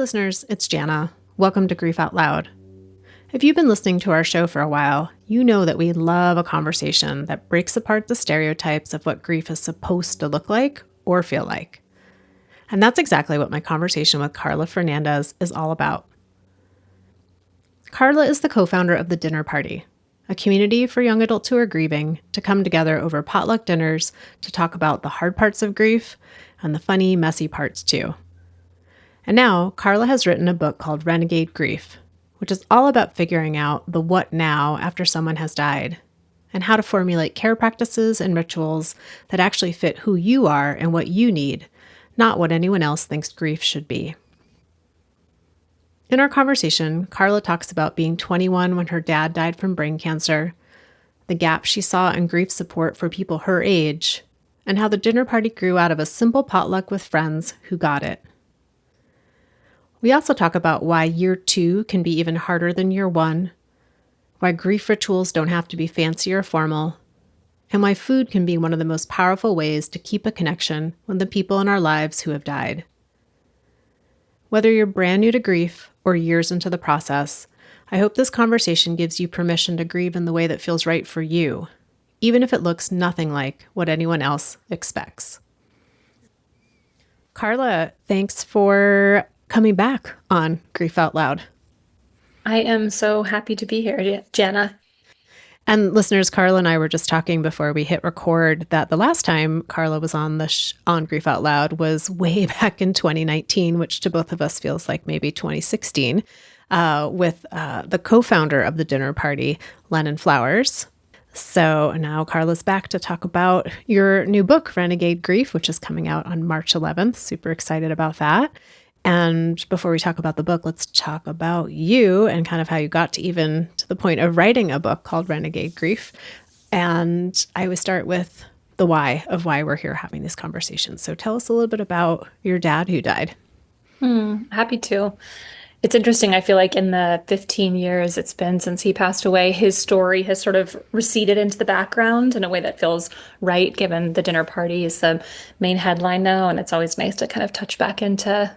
listeners, it's Jana. Welcome to Grief Out Loud. If you've been listening to our show for a while, you know that we love a conversation that breaks apart the stereotypes of what grief is supposed to look like or feel like. And that's exactly what my conversation with Carla Fernandez is all about. Carla is the co-founder of The Dinner Party, a community for young adults who are grieving to come together over potluck dinners to talk about the hard parts of grief and the funny, messy parts too. And now, Carla has written a book called Renegade Grief, which is all about figuring out the what now after someone has died, and how to formulate care practices and rituals that actually fit who you are and what you need, not what anyone else thinks grief should be. In our conversation, Carla talks about being 21 when her dad died from brain cancer, the gap she saw in grief support for people her age, and how the dinner party grew out of a simple potluck with friends who got it. We also talk about why year 2 can be even harder than year 1, why grief rituals don't have to be fancy or formal, and why food can be one of the most powerful ways to keep a connection with the people in our lives who have died. Whether you're brand new to grief or years into the process, I hope this conversation gives you permission to grieve in the way that feels right for you, even if it looks nothing like what anyone else expects. Carla, thanks for coming back on Grief Out Loud. I am so happy to be here, Jana. And listeners, Carla and I were just talking before we hit record that the last time Carla was on on Grief Out Loud was way back in 2019, which to both of us feels like maybe 2016, with the co-founder of The Dinner Party, Lennon Flowers. So now Carla's back to talk about your new book, Renegade Grief, which is coming out on March 11th. Super excited about that. And before we talk about the book, let's talk about you and kind of how you got to even to the point of writing a book called Renegade Grief. And I always start with the why of why we're here having this conversation. So tell us a little bit about your dad who died. Happy to. It's interesting. I feel like in the 15 years it's been since he passed away, his story has sort of receded into the background in a way that feels right, given The Dinner Party is the main headline now. And it's always nice to kind of touch back into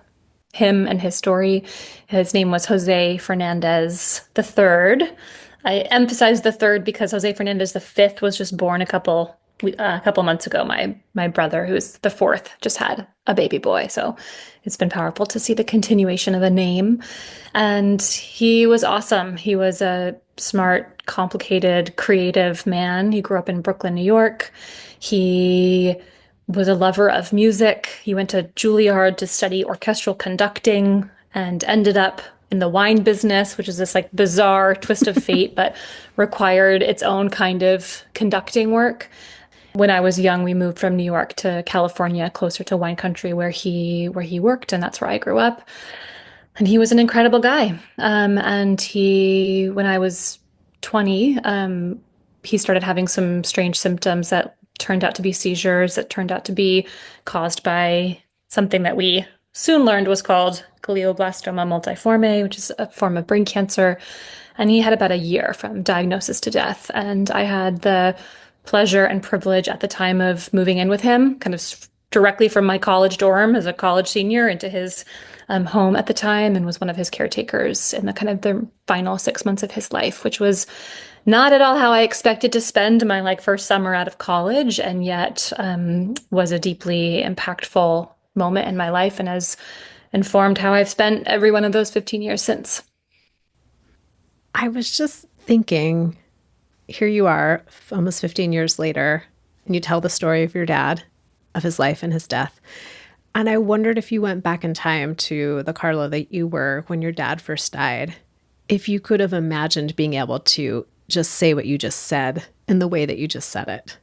him and his story. His name was Jose Fernandez III. I emphasize the third because Jose Fernandez V was just born a couple months ago. My brother, who's the fourth, just had a baby boy. So it's been powerful to see the continuation of a name. And he was awesome. He was a smart, complicated, creative man. He grew up in Brooklyn, New York. He was a lover of music. He went to Juilliard to study orchestral conducting and ended up in the wine business, which is this like bizarre twist of fate, but required its own kind of conducting work. When I was young, we moved from New York to California, closer to wine country where he worked, and that's where I grew up. And he was an incredible guy. When I was 20, he started having some strange symptoms that turned out to be seizures, that turned out to be caused by something that we soon learned was called glioblastoma multiforme, which is a form of brain cancer. And he had about a year from diagnosis to death. And I had the pleasure and privilege at the time of moving in with him, kind of directly from my college dorm as a college senior into his home at the time, and was one of his caretakers in the final 6 months of his life, which was not at all how I expected to spend my first summer out of college, and yet was a deeply impactful moment in my life and has informed how I've spent every one of those 15 years since. I was just thinking, here you are almost 15 years later, and you tell the story of your dad, of his life and his death. And I wondered if you went back in time to the Carla that you were when your dad first died, if you could have imagined being able to just say what you just said in the way that you just said it.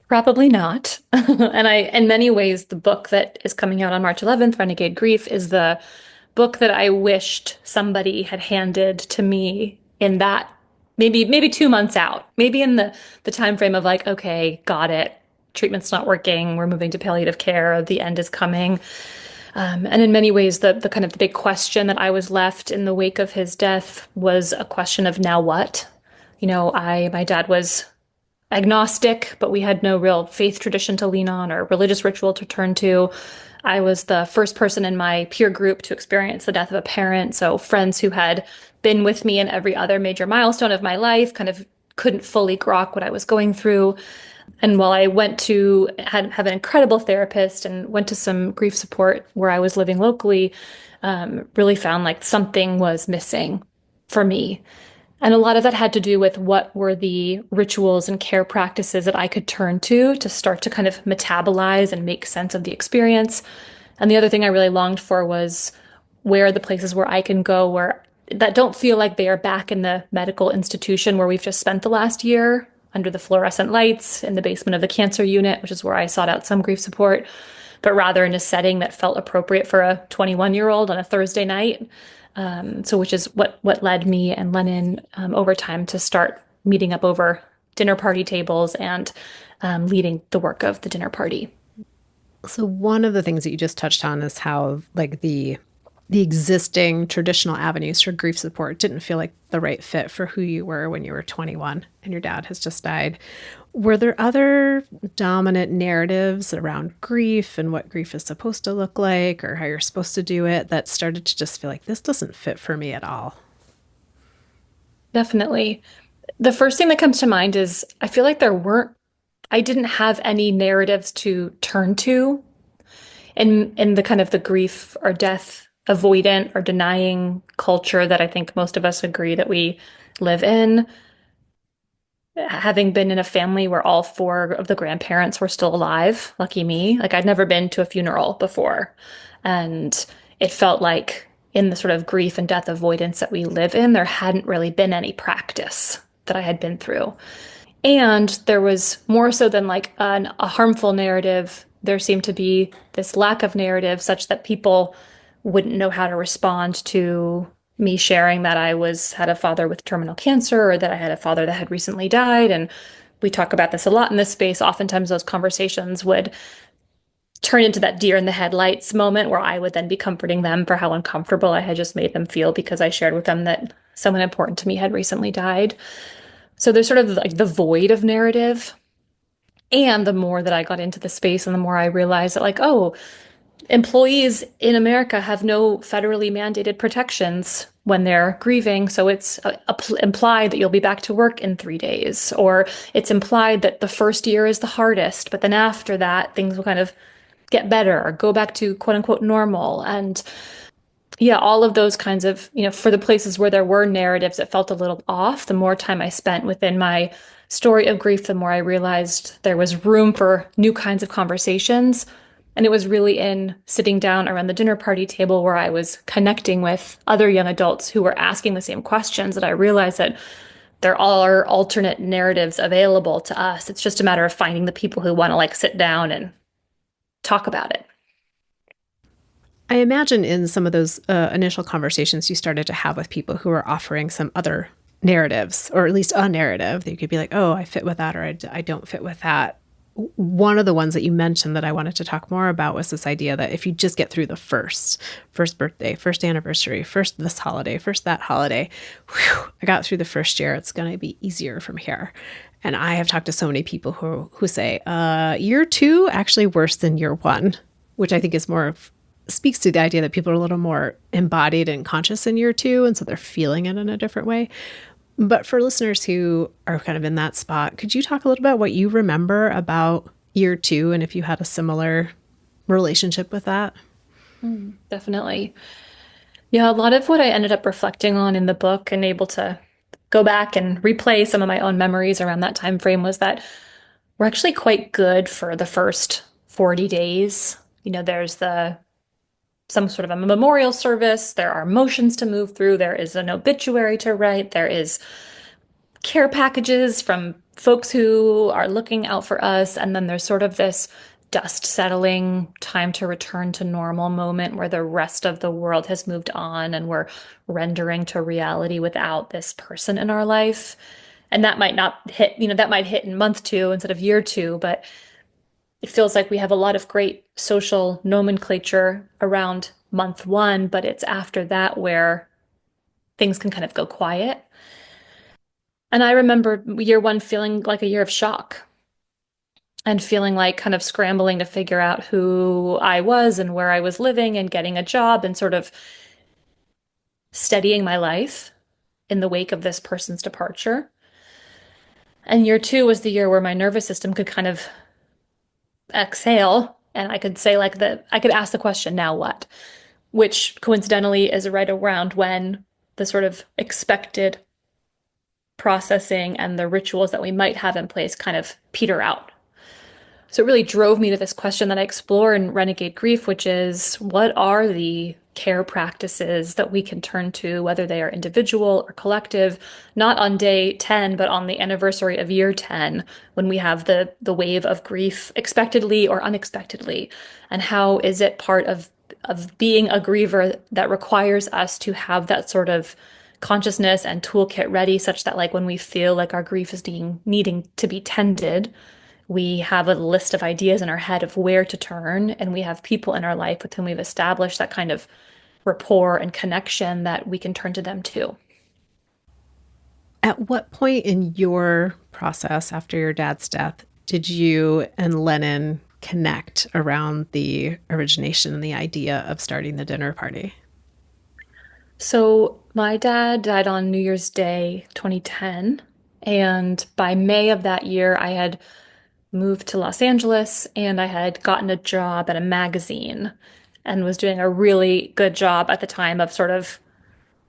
Probably not. And in many ways, the book that is coming out on March 11th, Renegade Grief, is the book that I wished somebody had handed to me in that maybe 2 months out, maybe in the time frame of okay, got it. Treatment's not working. We're moving to palliative care. The end is coming. And in many ways, the kind of the big question that I was left in the wake of his death was a question of now what? My dad was agnostic, but we had no real faith tradition to lean on or religious ritual to turn to. I was the first person in my peer group to experience the death of a parent. So friends who had been with me in every other major milestone of my life kind of couldn't fully grok what I was going through. And while I went to have an incredible therapist and went to some grief support where I was living locally, really found like something was missing for me. And a lot of that had to do with what were the rituals and care practices that I could turn to start to kind of metabolize and make sense of the experience. And the other thing I really longed for was where are the places where I can go where that don't feel like they are back in the medical institution where we've just spent the last year under the fluorescent lights in the basement of the cancer unit, which is where I sought out some grief support, but rather in a setting that felt appropriate for a 21-year-old on a Thursday night. So which is what led me and Lennon over time to start meeting up over dinner party tables and leading the work of the dinner party. So one of the things that you just touched on is how like the existing traditional avenues for grief support didn't feel like the right fit for who you were when you were 21 and your dad has just died. Were there other dominant narratives around grief and what grief is supposed to look like or how you're supposed to do it that started to just feel like this doesn't fit for me at all? Definitely. The first thing that comes to mind is I didn't have any narratives to turn to in the kind of the grief or death avoidant or denying culture that I think most of us agree that we live in. Having been in a family where all four of the grandparents were still alive, lucky me, like I'd never been to a funeral before. And it felt like in the sort of grief and death avoidance that we live in, there hadn't really been any practice that I had been through. And there was more so than like a harmful narrative, there seemed to be this lack of narrative such that people wouldn't know how to respond to me sharing that had a father with terminal cancer or that I had a father that had recently died. And we talk about this a lot in this space. Oftentimes those conversations would turn into that deer in the headlights moment where I would then be comforting them for how uncomfortable I had just made them feel because I shared with them that someone important to me had recently died. So there's sort of like the void of narrative. And the more that I got into the space and the more I realized that, like, oh, employees in America have no federally mandated protections when they're grieving. So it's implied that you'll be back to work in 3 days, or it's implied that the first year is the hardest, but then after that, things will kind of get better or go back to quote unquote normal. And yeah, all of those kinds of, for the places where there were narratives that felt a little off, the more time I spent within my story of grief, the more I realized there was room for new kinds of conversations. And it was really in sitting down around the dinner party table where I was connecting with other young adults who were asking the same questions that I realized that there are alternate narratives available to us. It's just a matter of finding the people who want to like sit down and talk about it. I imagine in some of those initial conversations you started to have with people who were offering some other narratives, or at least a narrative that you could be like, oh, I fit with that, or I don't fit with that. One of the ones that you mentioned that I wanted to talk more about was this idea that if you just get through the first birthday, first anniversary, first this holiday, first that holiday, whew, I got through the first year, it's going to be easier from here. And I have talked to so many people who say, year two, actually worse than year one, which I think is speaks to the idea that people are a little more embodied and conscious in year two. And so they're feeling it in a different way. But for listeners who are kind of in that spot, could you talk a little about what you remember about year two and if you had a similar relationship with that? Definitely. Yeah, a lot of what I ended up reflecting on in the book and able to go back and replay some of my own memories around that time frame was that we're actually quite good for the first 40 days. There's some sort of a memorial service, there are motions to move through, there is an obituary to write, there is care packages from folks who are looking out for us, and then there's sort of this dust settling, time to return to normal moment where the rest of the world has moved on and we're rendering to reality without this person in our life. And that might not hit, that might hit in month two instead of year two, but it feels like we have a lot of great social nomenclature around month one, but it's after that where things can kind of go quiet. And I remember year one feeling like a year of shock. and feeling like kind of scrambling to figure out who I was and where I was living and getting a job and sort of steadying my life in the wake of this person's departure. And year two was the year where my nervous system could kind of exhale and I could say like I could ask the question, now what? Which coincidentally is right around when the sort of expected processing and the rituals that we might have in place kind of peter out. So it really drove me to this question that I explore in Renegade Grief, which is what are the care practices that we can turn to, whether they are individual or collective, not on day 10, but on the anniversary of year 10, when we have the wave of grief expectedly or unexpectedly. And how is it part of being a griever that requires us to have that sort of consciousness and toolkit ready such that like when we feel like our grief is needing to be tended, we have a list of ideas in our head of where to turn, and we have people in our life with whom we've established that kind of rapport and connection that we can turn to them too. At what point in your process after your dad's death did you and Lennon connect around the origination and the idea of starting the dinner party? So, my dad died on New Year's Day 2010, and by May of that year, I had moved to Los Angeles and I had gotten a job at a magazine and was doing a really good job at the time of sort of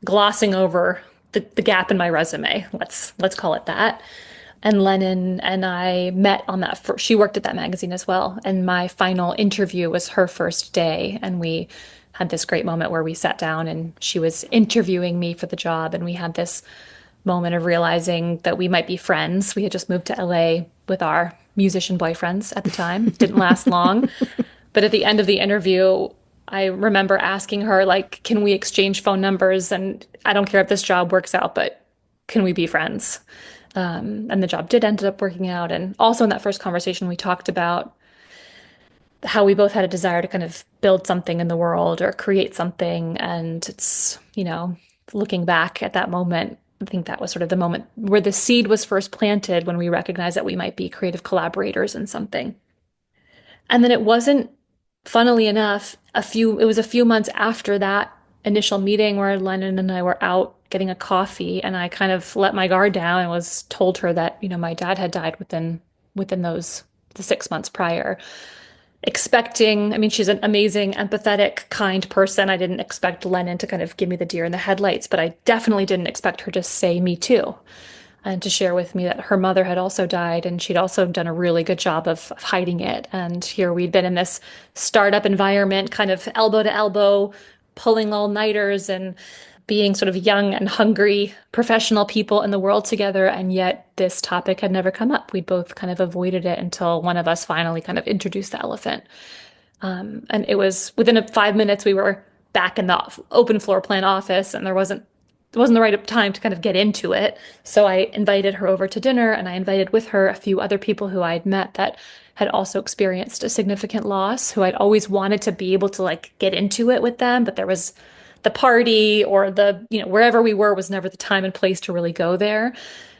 glossing over the gap in my resume. Let's call it that. And Lennon and I met on that first, she worked at that magazine as well. And my final interview was her first day. And we had this great moment where we sat down and she was interviewing me for the job. And we had this moment of realizing that we might be friends. We had just moved to LA with our musician boyfriends at the time. It didn't last long. But at the end of the interview, I remember asking her, like, can we exchange phone numbers? And I don't care if this job works out, but can we be friends? And the job did end up working out. And also in that first conversation, we talked about how we both had a desire to kind of build something in the world or create something. And it's, looking back at that moment, I think that was sort of the moment where the seed was first planted when we recognized that we might be creative collaborators in something. And then it wasn't, funnily enough, it was a few months after that initial meeting where Lennon and I were out getting a coffee and I kind of let my guard down and was told her that, my dad had died within the 6 months prior. Expecting, I mean, she's an amazing, empathetic, kind person. I didn't expect Lennon to kind of give me the deer in the headlights, but I definitely didn't expect her to say me too and to share with me that her mother had also died and she'd also done a really good job of hiding it. And here we'd been in this startup environment, kind of elbow to elbow, pulling all-nighters and being sort of young and hungry professional people in the world together. And yet this topic had never come up. We'd both kind of avoided it until one of us finally kind of introduced the elephant. And it was within 5 minutes, we were back in the open floor plan office and it wasn't the right time to kind of get into it. So I invited her over to dinner and I invited with her a few other people who I'd met that had also experienced a significant loss, who I'd always wanted to be able to like get into it with them, but there was the party or wherever we were was never the time and place to really go there.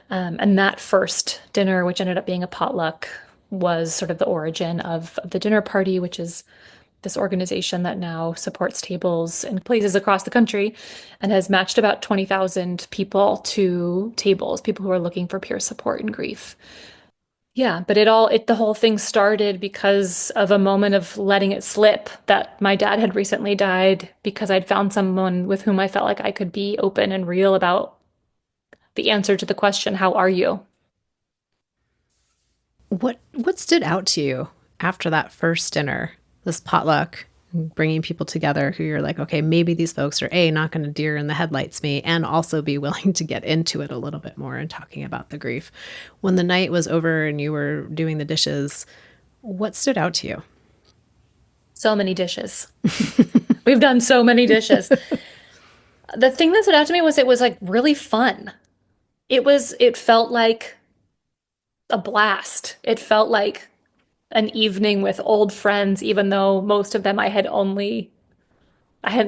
And that first dinner, which ended up being a potluck, was sort of the origin of the dinner party, which is this organization that now supports tables in places across the country and has matched about 20,000 people to tables, people who are looking for peer support in grief. Yeah, but the whole thing started because of a moment of letting it slip that my dad had recently died because I'd found someone with whom I felt like I could be open and real about the answer to the question, how are you? What stood out to you after that first dinner, this potluck, bringing people together who you're like, okay, maybe these folks are not going to deer in the headlights me, and also be willing to get into it a little bit more and talking about the grief. When the night was over and you were doing the dishes, what stood out to you? So many dishes. We've done so many dishes. The thing that stood out to me was it was like really fun. It felt like a blast. It felt like an evening with old friends, even though most of them I hadn't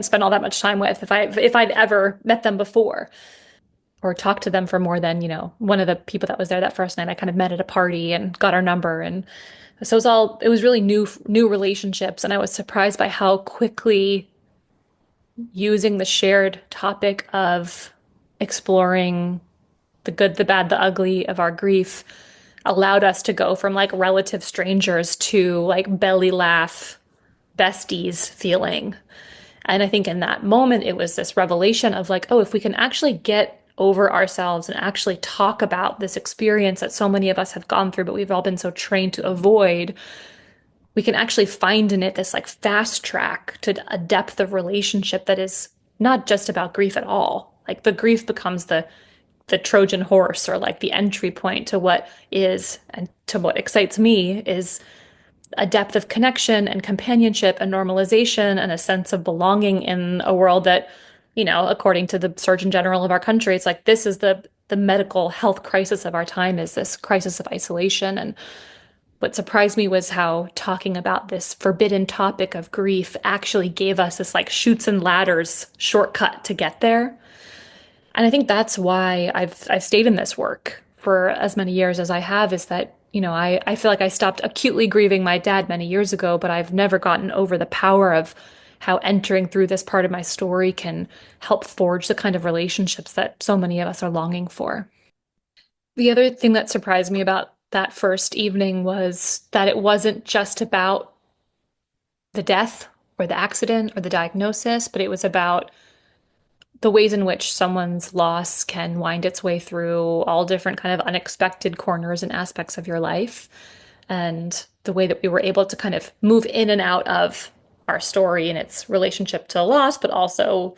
spent all that much time with if I'd ever met them before. or talked to them for more than, one of the people that was there that first night I kind of met at a party and got our number. And so it was really new relationships. And I was surprised by how quickly using the shared topic of exploring the good, the bad, the ugly of our grief allowed us to go from like relative strangers to like belly laugh besties feeling. And I think in that moment, it was this revelation of like, oh, if we can actually get over ourselves and actually talk about this experience that so many of us have gone through, but we've all been so trained to avoid, we can actually find in it this like fast track to a depth of relationship that is not just about grief at all. Like the grief becomes the Trojan horse or like the entry point to what is and to what excites me is a depth of connection and companionship and normalization and a sense of belonging in a world that, according to the Surgeon General of our country, it's like this is the medical health crisis of our time is this crisis of isolation. And what surprised me was how talking about this forbidden topic of grief actually gave us this like chutes and ladders shortcut to get there. And I think that's why I've stayed in this work for as many years as I have, is that, I feel like I stopped acutely grieving my dad many years ago, but I've never gotten over the power of how entering through this part of my story can help forge the kind of relationships that so many of us are longing for. The other thing that surprised me about that first evening was that it wasn't just about the death or the accident or the diagnosis, but it was about the ways in which someone's loss can wind its way through all different kind of unexpected corners and aspects of your life. And the way that we were able to kind of move in and out of our story and its relationship to loss, but also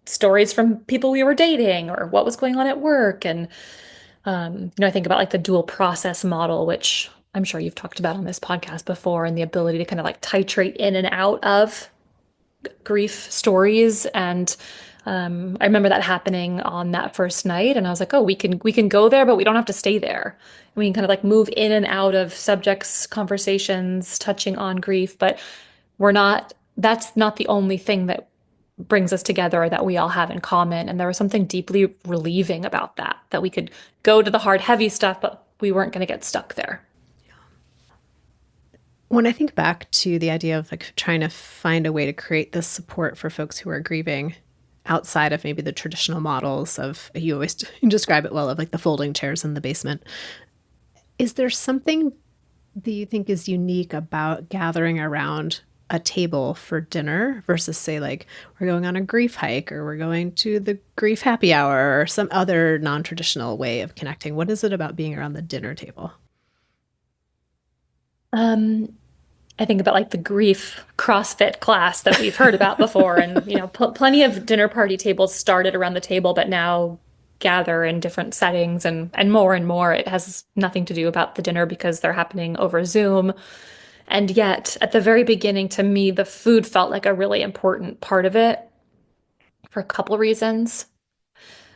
stories from people we were dating or what was going on at work. And, I think about like the dual process model, which I'm sure you've talked about on this podcast before, and the ability to kind of like titrate in and out of grief stories. And I remember that happening on that first night, and I was like, oh, we can go there, but we don't have to stay there. We can kind of like move in and out of subjects, conversations, touching on grief, but that's not the only thing that brings us together or that we all have in common. And there was something deeply relieving about that, that we could go to the hard, heavy stuff, but we weren't going to get stuck there. When I think back to the idea of like trying to find a way to create this support for folks who are grieving outside of maybe the traditional models of, you always describe it well, of like the folding chairs in the basement, is there something that you think is unique about gathering around a table for dinner versus say like we're going on a grief hike or we're going to the grief happy hour or some other non-traditional way of connecting? What is it about being around the dinner table? I think about like the grief CrossFit class that we've heard about before. And, plenty of dinner party tables started around the table, but now gather in different settings and more. It has nothing to do about the dinner because they're happening over Zoom. And yet, at the very beginning, to me, the food felt like a really important part of it for a couple reasons.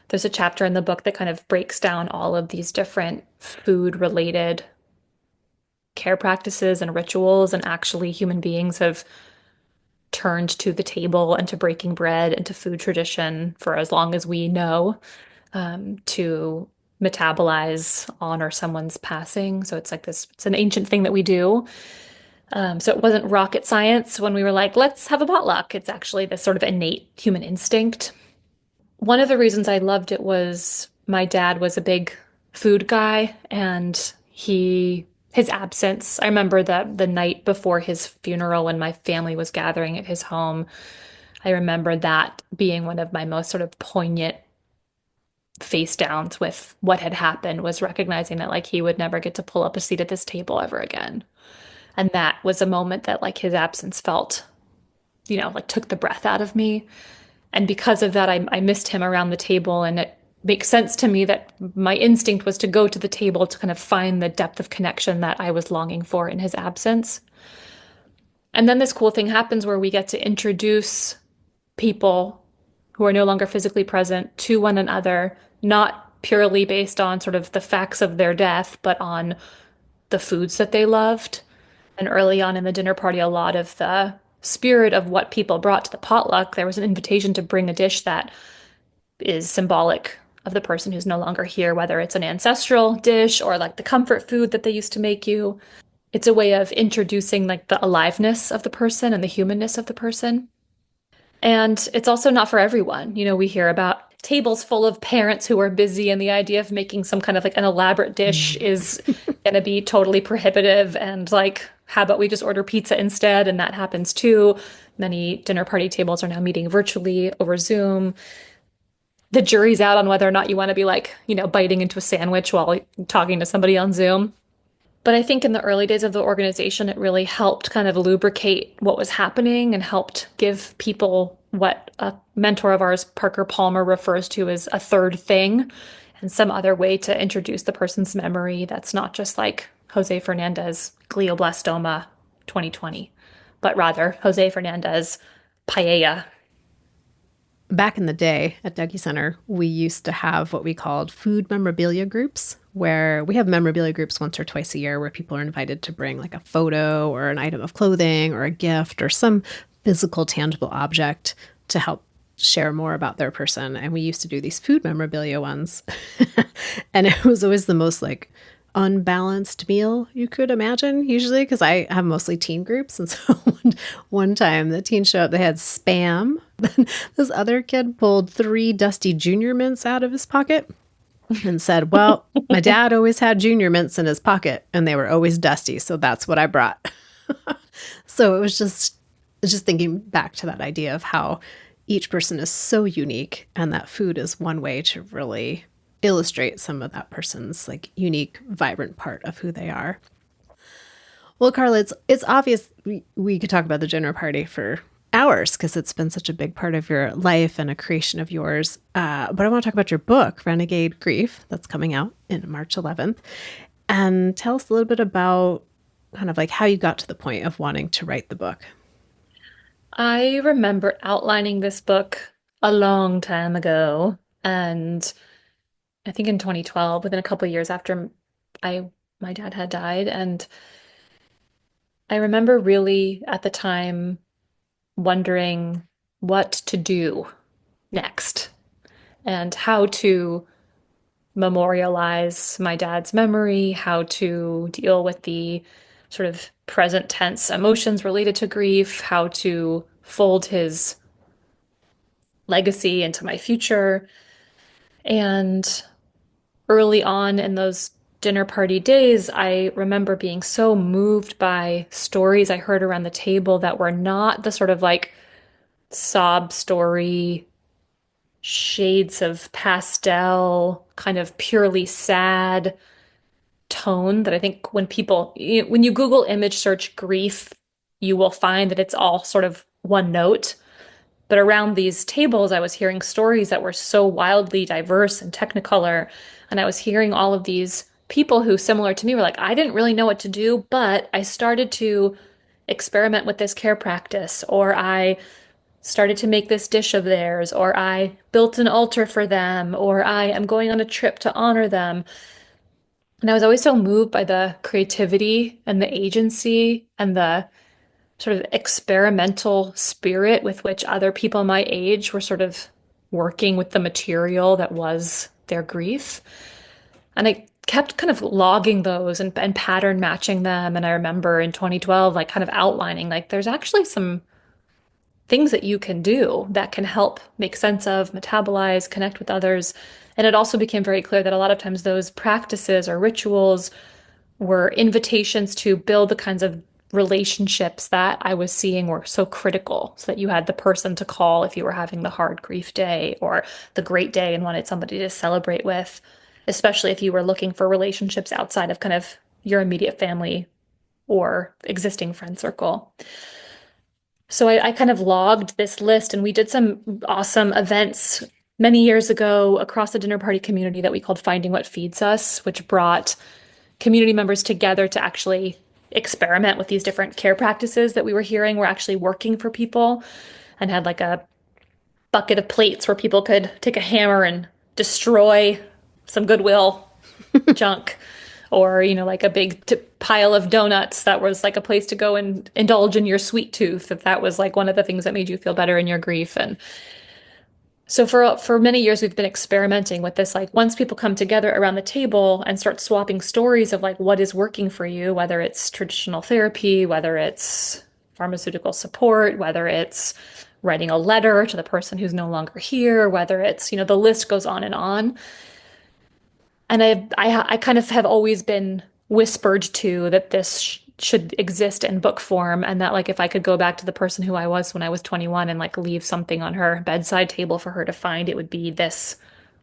There's a chapter in the book that kind of breaks down all of these different food related care practices and rituals, and actually human beings have turned to the table and to breaking bread and to food tradition for as long as we know, to metabolize, honor someone's passing. So it's like this, it's an ancient thing that we do. So it wasn't rocket science when we were like, let's have a potluck. It's actually this sort of innate human instinct. One of the reasons I loved it was my dad was a big food guy, and his absence. I remember that the night before his funeral when my family was gathering at his home, I remember that being one of my most sort of poignant face downs with what had happened, was recognizing that like he would never get to pull up a seat at this table ever again. And that was a moment that like his absence felt, like took the breath out of me. And because of that, I missed him around the table. And it makes sense to me that my instinct was to go to the table to kind of find the depth of connection that I was longing for in his absence. And then this cool thing happens where we get to introduce people who are no longer physically present to one another, not purely based on sort of the facts of their death, but on the foods that they loved. And early on in the dinner party, a lot of the spirit of what people brought to the potluck, there was an invitation to bring a dish that is symbolic of the person who's no longer here, whether it's an ancestral dish or like the comfort food that they used to make you. It's a way of introducing like the aliveness of the person and the humanness of the person. And it's also not for everyone. You know, we hear about tables full of parents who are busy, and the idea of making some kind of like an elaborate dish is going to be totally prohibitive. And like, how about we just order pizza instead? And that happens too. Many dinner party tables are now meeting virtually over Zoom. The jury's out on whether or not you want to be like, you know, biting into a sandwich while talking to somebody on Zoom. But I think in the early days of the organization, it really helped kind of lubricate what was happening and helped give people what a mentor of ours, Parker Palmer, refers to as a third thing and some other way to introduce the person's memory that's not just like Jose Fernandez glioblastoma 2020, but rather Jose Fernandez paella. Back in the day at Dougie Center, we used to have what we called food memorabilia groups, where we have memorabilia groups once or twice a year where people are invited to bring like a photo or an item of clothing or a gift or some physical, tangible object to help share more about their person. And we used to do these food memorabilia ones. And it was always the most like unbalanced meal you could imagine, usually, because I have mostly teen groups. And so one time the teens showed up, they had Spam. Then this other kid pulled 3 dusty Junior Mints out of his pocket and said, well, my dad always had Junior Mints in his pocket and they were always dusty. So that's what I brought. So it was just thinking back to that idea of how each person is so unique, and that food is one way to really illustrate some of that person's like unique, vibrant part of who they are. Well, Carla, it's obvious we could talk about the dinner party for hours because it's been such a big part of your life and a creation of yours. But I want to talk about your book, Renegade Grief, that's coming out in March 11th. And tell us a little bit about kind of like how you got to the point of wanting to write the book. I remember outlining this book a long time ago, and I think in 2012, within a couple of years after I my dad had died, and I remember really at the time wondering what to do next and how to memorialize my dad's memory, how to deal with the sort of present tense emotions related to grief, how to fold his legacy into my future. And early on in those dinner party days, I remember being so moved by stories I heard around the table that were not the sort of like sob story, shades of pastel, kind of purely sad tone that I think when you Google image search grief, you will find that it's all sort of one note. But around these tables, I was hearing stories that were so wildly diverse and technicolor. And I was hearing all of these people who, similar to me, were like, I didn't really know what to do, but I started to experiment with this care practice, or I started to make this dish of theirs, or I built an altar for them, or I am going on a trip to honor them. And I was always so moved by the creativity and the agency and the sort of experimental spirit with which other people my age were sort of working with the material that was their grief. And I kept kind of logging those and pattern matching them. And I remember in 2012, like kind of outlining, like there's actually some things that you can do that can help make sense of, metabolize, connect with others. And it also became very clear that a lot of times those practices or rituals were invitations to build the kinds of relationships that I was seeing were so critical, so that you had the person to call if you were having the hard grief day or the great day and wanted somebody to celebrate with, especially if you were looking for relationships outside of kind of your immediate family or existing friend circle. So I kind of logged this list, and we did some awesome events many years ago across the dinner party community that we called Finding What Feeds Us, which brought community members together to actually experiment with these different care practices that we were hearing were actually working for people, and had like a bucket of plates where people could take a hammer and destroy some Goodwill junk, or like a big pile of donuts that was like a place to go and indulge in your sweet tooth, if that was like one of the things that made you feel better in your grief. And So for many years we've been experimenting with this, like once people come together around the table and start swapping stories of like what is working for you, whether it's traditional therapy, whether it's pharmaceutical support, whether it's writing a letter to the person who's no longer here, whether it's, the list goes on and on. And I kind of have always been whispered to that this should exist in book form, and that like if I could go back to the person who I was when I was 21 and like leave something on her bedside table for her to find, it would be this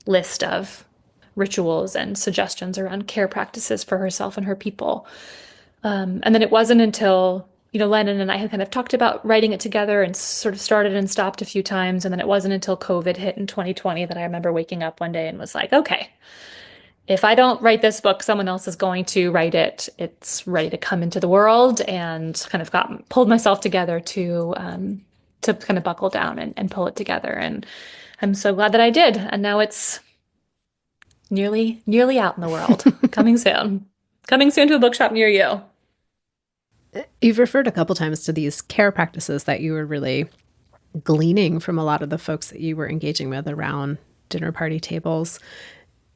list of rituals and suggestions around care practices for herself and her people. And then it wasn't until, Lennon and I had kind of talked about writing it together and sort of started and stopped a few times. And then it wasn't until COVID hit in 2020 that I remember waking up one day and was like, okay, if I don't write this book, someone else is going to write it. It's ready to come into the world, and kind of pulled myself together to kind of buckle down and pull it together. And I'm so glad that I did. And now it's nearly out in the world. Coming soon. Coming soon to a bookshop near you. You've referred a couple times to these care practices that you were really gleaning from a lot of the folks that you were engaging with around dinner party tables.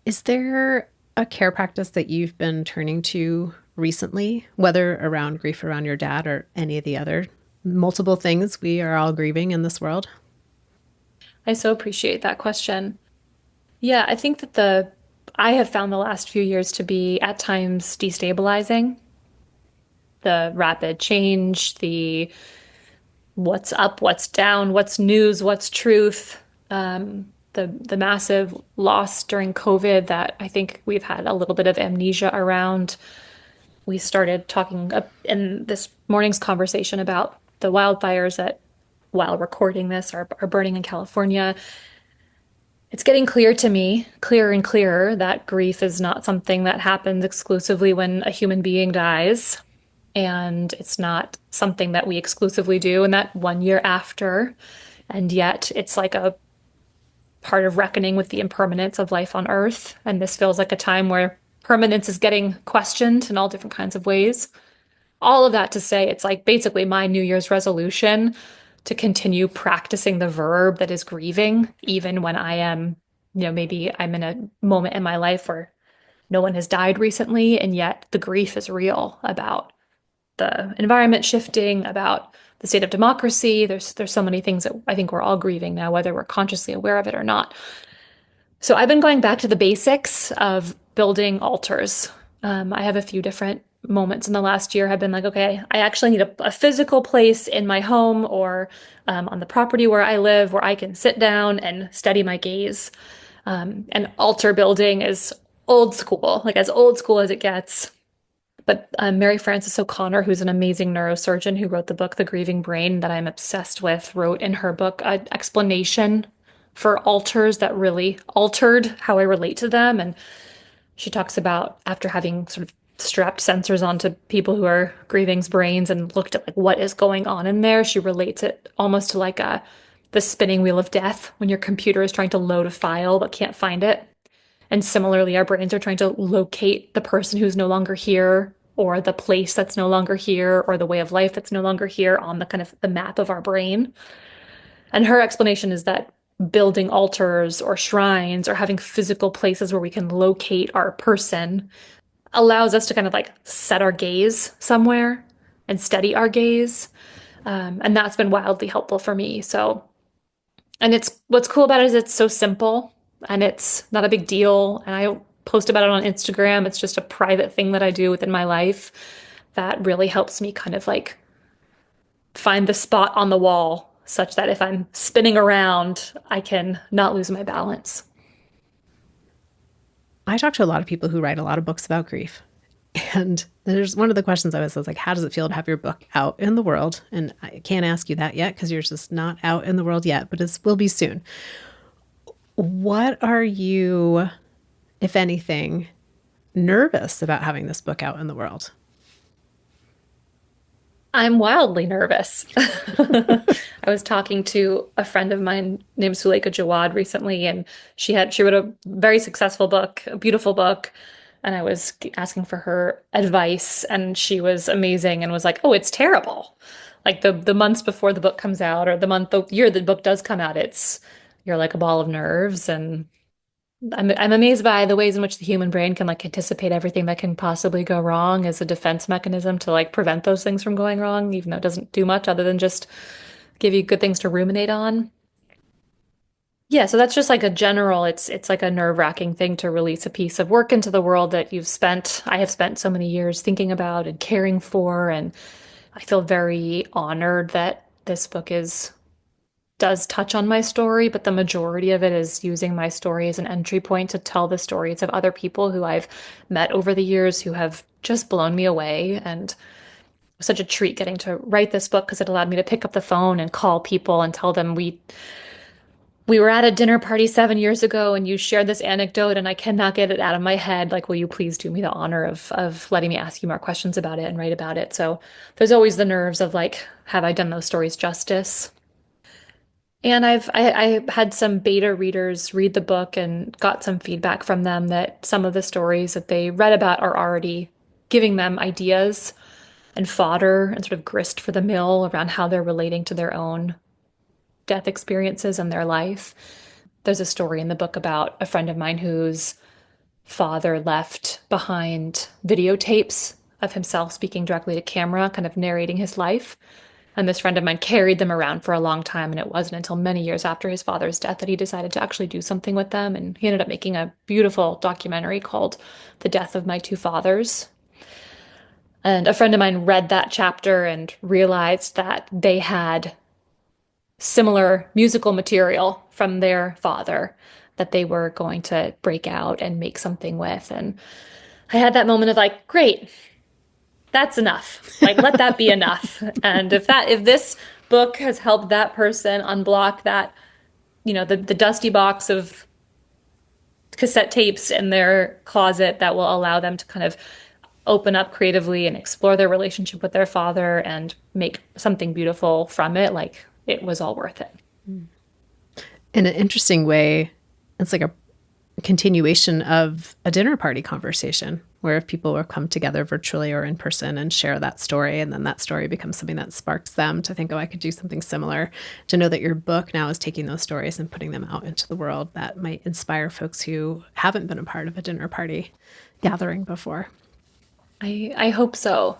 Is there a care practice that you've been turning to recently, whether around grief around your dad or any of the other multiple things we are all grieving in this world? I so appreciate that question. Yeah, I think that I have found the last few years to be at times destabilizing. The rapid change, the what's up, what's down, what's news, what's truth, the massive loss during COVID that I think we've had a little bit of amnesia around. We started talking in this morning's conversation about the wildfires that, while recording this, are burning in California. It's getting clear to me, clearer and clearer, that grief is not something that happens exclusively when a human being dies. And it's not something that we exclusively do in that 1 year after. And yet it's like a part of reckoning with the impermanence of life on Earth. And this feels like a time where permanence is getting questioned in all different kinds of ways. All of that to say, it's like basically my New Year's resolution to continue practicing the verb that is grieving, even when I am, maybe I'm in a moment in my life where no one has died recently, and yet the grief is real about the environment shifting, about the state of democracy. There's so many things that I think we're all grieving now, whether we're consciously aware of it or not. So I've been going back to the basics of building altars. I have a few different moments in the last year have been like, okay, I actually need a physical place in my home or on the property where I live where I can sit down and steady my gaze. And altar building is old school, like as old school as it gets. But Mary Frances O'Connor, who's an amazing neurosurgeon who wrote the book The Grieving Brain that I'm obsessed with, wrote in her book an explanation for altars that really altered how I relate to them. And she talks about after having sort of strapped sensors onto people who are grieving's brains and looked at like what is going on in there, she relates it almost to like the spinning wheel of death when your computer is trying to load a file but can't find it. And similarly, our brains are trying to locate the person who's no longer here, or the place that's no longer here, or the way of life that's no longer here on the kind of the map of our brain. And her explanation is that building altars or shrines or having physical places where we can locate our person allows us to kind of like set our gaze somewhere and steady our gaze. And that's been wildly helpful for me. So, and it's what's cool about it is it's so simple and it's not a big deal. And I post about it on Instagram. It's just a private thing that I do within my life that really helps me kind of like find the spot on the wall such that if I'm spinning around, I can not lose my balance. I talk to a lot of people who write a lot of books about grief. And there's one of the questions I was like, how does it feel to have your book out in the world? And I can't ask you that yet because yours just not out in the world yet, but it will be soon. What are you, if anything, nervous about having this book out in the world? I'm wildly nervous. I was talking to a friend of mine named Suleika Jawad recently, and she wrote a very successful book, a beautiful book, and I was asking for her advice, and she was amazing and was like, "Oh, it's terrible." Like the months before the book comes out, or the year the book does come out, it's you're like a ball of nerves. And I'm amazed by the ways in which the human brain can like anticipate everything that can possibly go wrong as a defense mechanism to like prevent those things from going wrong, even though it doesn't do much other than just give you good things to ruminate on. Yeah, so that's just like a general, it's like a nerve-wracking thing to release a piece of work into the world that I have spent so many years thinking about and caring for, and I feel very honored that this book is does touch on my story, but the majority of it is using my story as an entry point to tell the stories of other people who I've met over the years who have just blown me away. And it was such a treat getting to write this book because it allowed me to pick up the phone and call people and tell them we were at a dinner party 7 years ago and you shared this anecdote and I cannot get it out of my head. Like, will you please do me the honor of letting me ask you more questions about it and write about it? So there's always the nerves of like, have I done those stories justice? And I had some beta readers read the book and got some feedback from them that some of the stories that they read about are already giving them ideas and fodder and sort of grist for the mill around how they're relating to their own death experiences in their life. There's a story in the book about a friend of mine whose father left behind videotapes of himself speaking directly to camera, kind of narrating his life. And this friend of mine carried them around for a long time. And it wasn't until many years after his father's death that he decided to actually do something with them. And he ended up making a beautiful documentary called The Death of My Two Fathers. And a friend of mine read that chapter and realized that they had similar musical material from their father that they were going to break out and make something with. And I had that moment of like, great, that's enough. Like, let that be enough. And if this book has helped that person unblock that, the dusty box of cassette tapes in their closet that will allow them to kind of open up creatively and explore their relationship with their father and make something beautiful from it, like it was all worth it. In an interesting way, it's like a continuation of a dinner party conversation where if people will come together virtually or in person and share that story, and then that story becomes something that sparks them to think, oh, I could do something similar, to know that your book now is taking those stories and putting them out into the world that might inspire folks who haven't been a part of a dinner party gathering before. I hope so,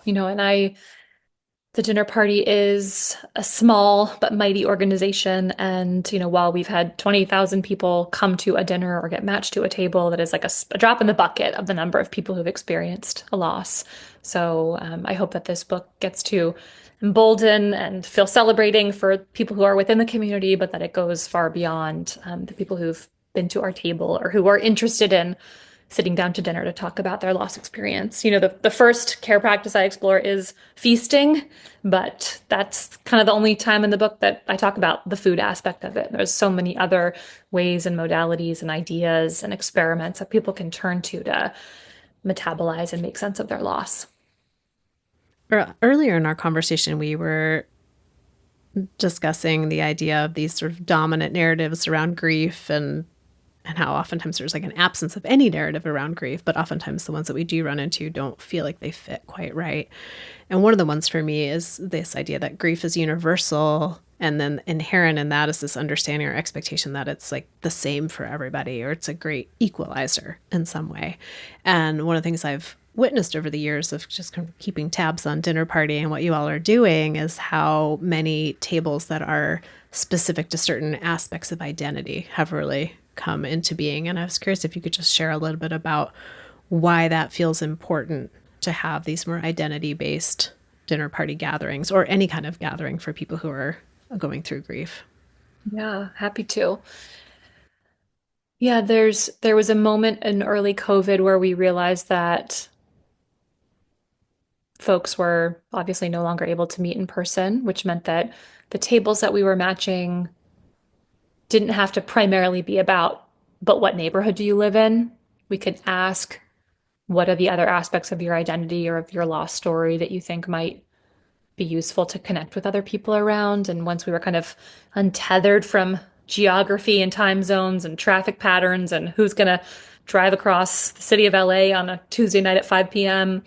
the dinner party is a small but mighty organization. And, while we've had 20,000 people come to a dinner or get matched to a table, that is like a drop in the bucket of the number of people who've experienced a loss. So I hope that this book gets to embolden and feel celebrating for people who are within the community, but that it goes far beyond the people who've been to our table or who are interested in sitting down to dinner to talk about their loss experience. The first care practice I explore is feasting, but that's kind of the only time in the book that I talk about the food aspect of it. There's so many other ways and modalities and ideas and experiments that people can turn to metabolize and make sense of their loss. Earlier in our conversation, we were discussing the idea of these sort of dominant narratives around grief and how oftentimes there's like an absence of any narrative around grief, but oftentimes the ones that we do run into don't feel like they fit quite right. And one of the ones for me is this idea that grief is universal, and then inherent in that is this understanding or expectation that it's like the same for everybody, or it's a great equalizer in some way. And one of the things I've witnessed over the years of just kind of keeping tabs on Dinner Party and what you all are doing is how many tables that are specific to certain aspects of identity have really come into being. And I was curious if you could just share a little bit about why that feels important to have these more identity-based dinner party gatherings, or any kind of gathering for people who are going through grief. Yeah, happy to. Yeah, there was a moment in early COVID where we realized that folks were obviously no longer able to meet in person, which meant that the tables that we were matching didn't have to primarily be about, but what neighborhood do you live in? We could ask, what are the other aspects of your identity or of your lost story that you think might be useful to connect with other people around? And once we were kind of untethered from geography and time zones and traffic patterns and who's going to drive across the city of LA on a Tuesday night at 5 p.m.,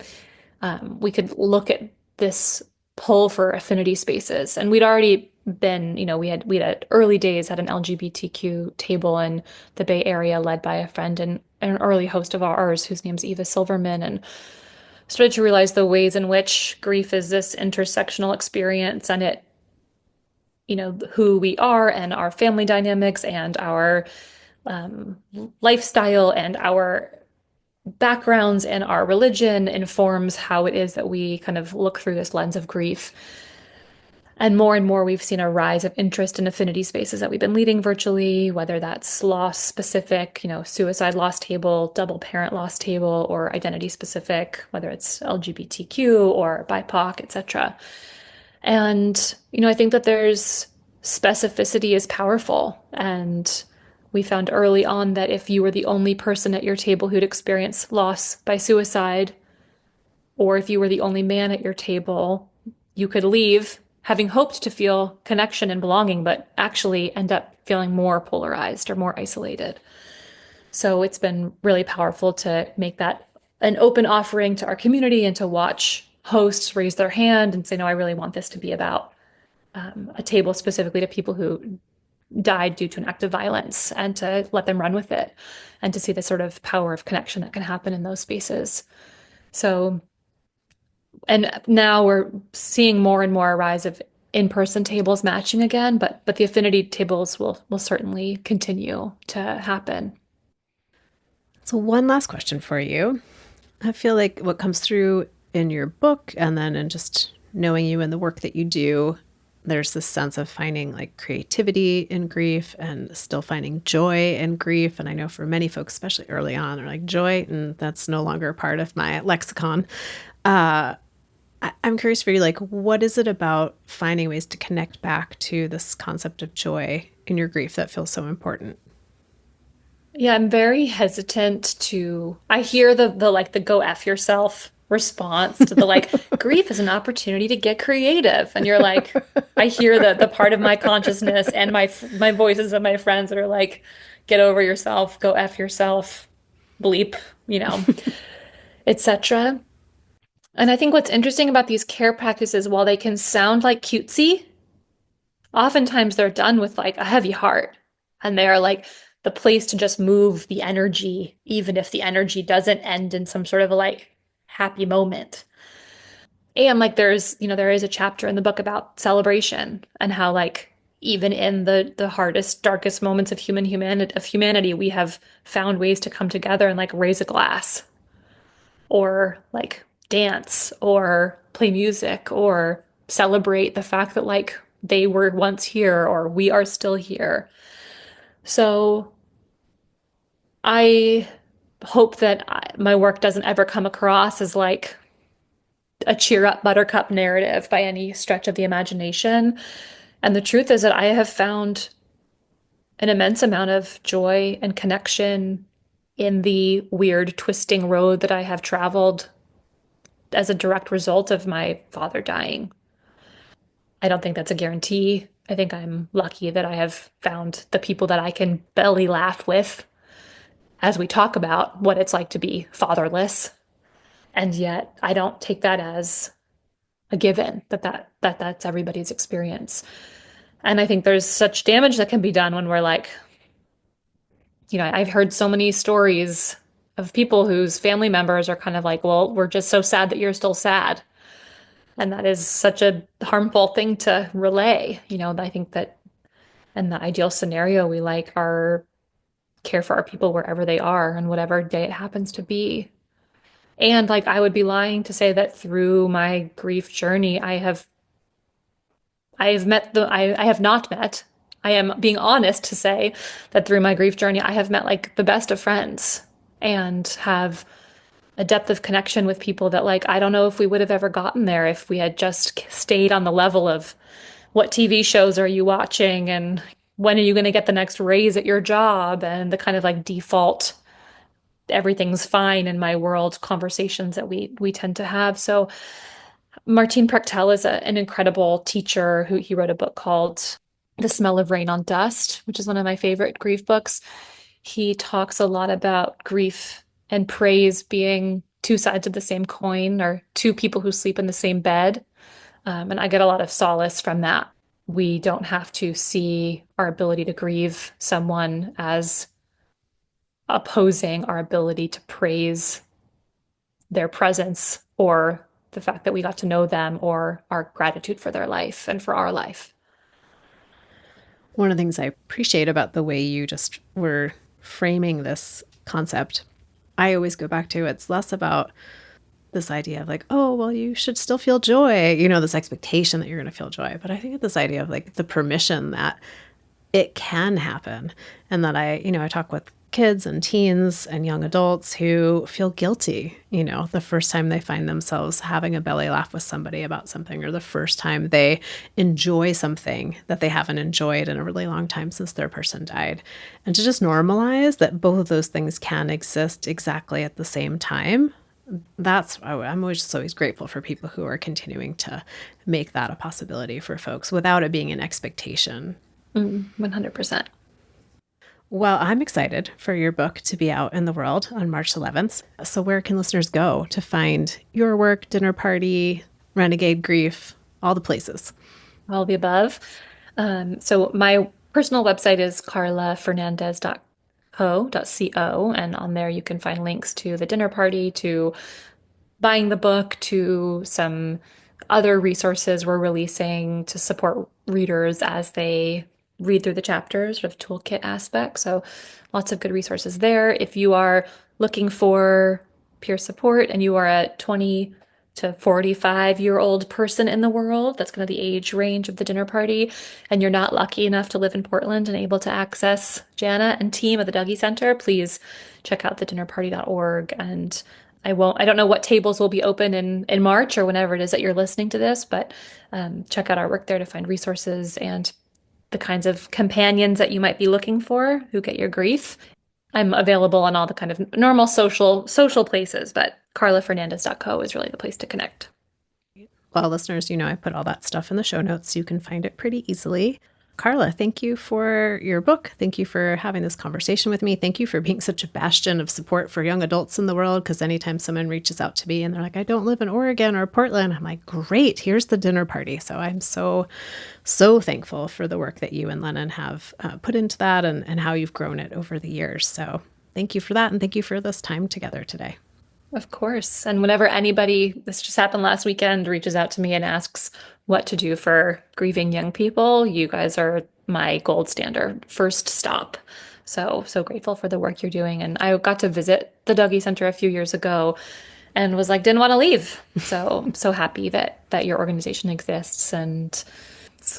we could look at this pull for affinity spaces. And we'd already been, we had early days at an LGBTQ table in the Bay Area led by a friend and an early host of ours whose name's Eva Silverman, and started to realize the ways in which grief is this intersectional experience, and it, who we are and our family dynamics and our um, lifestyle and our backgrounds and our religion informs how it is that we kind of look through this lens of grief. And more, we've seen a rise of interest in affinity spaces that we've been leading virtually, whether that's loss specific, suicide loss table, double parent loss table, or identity specific, whether it's LGBTQ or BIPOC, etc. And, I think that there's specificity is powerful. And we found early on that if you were the only person at your table who'd experienced loss by suicide, or if you were the only man at your table, you could leave having hoped to feel connection and belonging, but actually end up feeling more polarized or more isolated. So it's been really powerful to make that an open offering to our community and to watch hosts raise their hand and say, no, I really want this to be about a table specifically to people who died due to an act of violence, and to let them run with it and to see the sort of power of connection that can happen in those spaces. So, and now we're seeing more and more a rise of in-person tables matching again, but the affinity tables will certainly continue to happen. So, one last question for you. I feel like what comes through in your book and then in just knowing you and the work that you do, there's this sense of finding like creativity in grief and still finding joy in grief. And I know for many folks, especially early on, are like, joy, and that's no longer a part of my lexicon. I'm curious for you, like, what is it about finding ways to connect back to this concept of joy in your grief that feels so important? Yeah, I'm very hesitant to. I hear the like the go F yourself response to the like grief is an opportunity to get creative. And you're like, I hear the part of my consciousness and my voices of my friends that are like, get over yourself, go F yourself, bleep, etc. And I think what's interesting about these care practices, while they can sound like cutesy, oftentimes they're done with like a heavy heart. And they are like the place to just move the energy, even if the energy doesn't end in some sort of a like happy moment. And like there is a chapter in the book about celebration and how like even in the hardest, darkest moments of humanity, we have found ways to come together and like raise a glass or like dance or play music or celebrate the fact that like they were once here or we are still here. So I hope that my work doesn't ever come across as like a cheer up buttercup narrative by any stretch of the imagination. And the truth is that I have found an immense amount of joy and connection in the weird twisting road that I have traveled as a direct result of my father dying. I don't think that's a guarantee. I think I'm lucky that I have found the people that I can belly laugh with as we talk about what it's like to be fatherless. And yet I don't take that as a given that's everybody's experience. And I think there's such damage that can be done when we're like, I've heard so many stories of people whose family members are kind of like, well, we're just so sad that you're still sad. And that is such a harmful thing to relay. I think that in the ideal scenario, we like our care for our people wherever they are and whatever day it happens to be. And like I would be lying to say that through my grief journey, I have not met. I am being honest to say that through my grief journey, I have met like the best of friends and have a depth of connection with people that like I don't know if we would have ever gotten there if we had just stayed on the level of what TV shows are you watching and when are you going to get the next raise at your job and the kind of like default everything's fine in my world conversations that we tend to have. So Martin Prechtel is an incredible teacher who he wrote a book called The Smell of Rain on Dust, which is one of my favorite grief books. He talks a lot about grief and praise being two sides of the same coin or two people who sleep in the same bed. And I get a lot of solace from that. We don't have to see our ability to grieve someone as opposing our ability to praise their presence or the fact that we got to know them or our gratitude for their life and for our life. One of the things I appreciate about the way you just were framing this concept, I always go back to, it's less about this idea of like, oh, well, you should still feel joy, you know, this expectation that you're going to feel joy. But I think this idea of like the permission that it can happen. And that I talk with kids and teens and young adults who feel guilty, the first time they find themselves having a belly laugh with somebody about something, or the first time they enjoy something that they haven't enjoyed in a really long time since their person died. And to just normalize that both of those things can exist exactly at the same time. I'm always grateful for people who are continuing to make that a possibility for folks without it being an expectation. 100%. Well, I'm excited for your book to be out in the world on March 11th. So where can listeners go to find your work, Dinner Party, Renegade Grief, all the places? All the above. So my personal website is carlafernandez.co, and on there you can find links to the dinner party, to buying the book, to some other resources we're releasing to support readers as they read through the chapters, sort of toolkit aspect. So lots of good resources there. If you are looking for peer support and you are a 20 to 45-year-old person in the world, that's kind of the age range of the dinner party, and you're not lucky enough to live in Portland and able to access Jana and team at the Dougy Center, please check out thedinnerparty.org. And I don't know what tables will be open in March or whenever it is that you're listening to this, but check out our work there to find resources and the kinds of companions that you might be looking for who get your grief. I'm available on all the kind of normal social places, but carlafernandez.co is really the place to connect. Well, listeners, I put all that stuff in the show notes so you can find it pretty easily. Carla, thank you for your book. Thank you for having this conversation with me. Thank you for being such a bastion of support for young adults in the world, because anytime someone reaches out to me and they're like, I don't live in Oregon or Portland, I'm like, great, here's the dinner party. So I'm so thankful for the work that you and Lennon have put into that and how you've grown it over the years. So thank you for that. And thank you for this time together today. Of course. And whenever anybody, this just happened last weekend, reaches out to me and asks what to do for grieving young people, you guys are my gold standard, first stop. So grateful for the work you're doing. And I got to visit the Dougy Center a few years ago and was like, didn't want to leave. So I'm so happy that your organization exists, and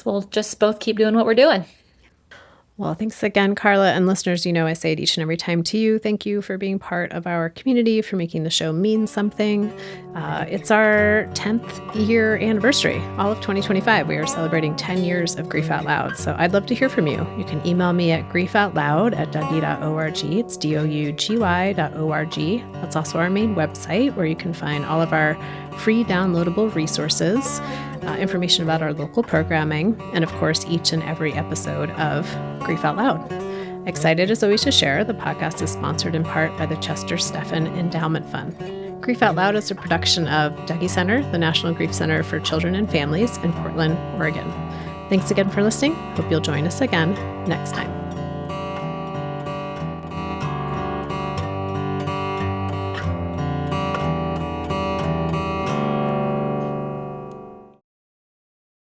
we'll just both keep doing what we're doing. Well, thanks again, Carla. And listeners, I say it each and every time to you. Thank you for being part of our community, for making the show mean something. It's our 10th year anniversary, all of 2025. We are celebrating 10 years of Grief Out Loud. So I'd love to hear from you. You can email me at griefoutloud@dougy.org. It's dougy.org. That's also our main website, where you can find all of our free downloadable resources, information about our local programming, and of course, each and every episode of Grief Out Loud. Excited as always to share, the podcast is sponsored in part by the Chester Steffen Endowment Fund. Grief Out Loud is a production of Dougy Center, the National Grief Center for Children and Families in Portland, Oregon. Thanks again for listening. Hope you'll join us again next time.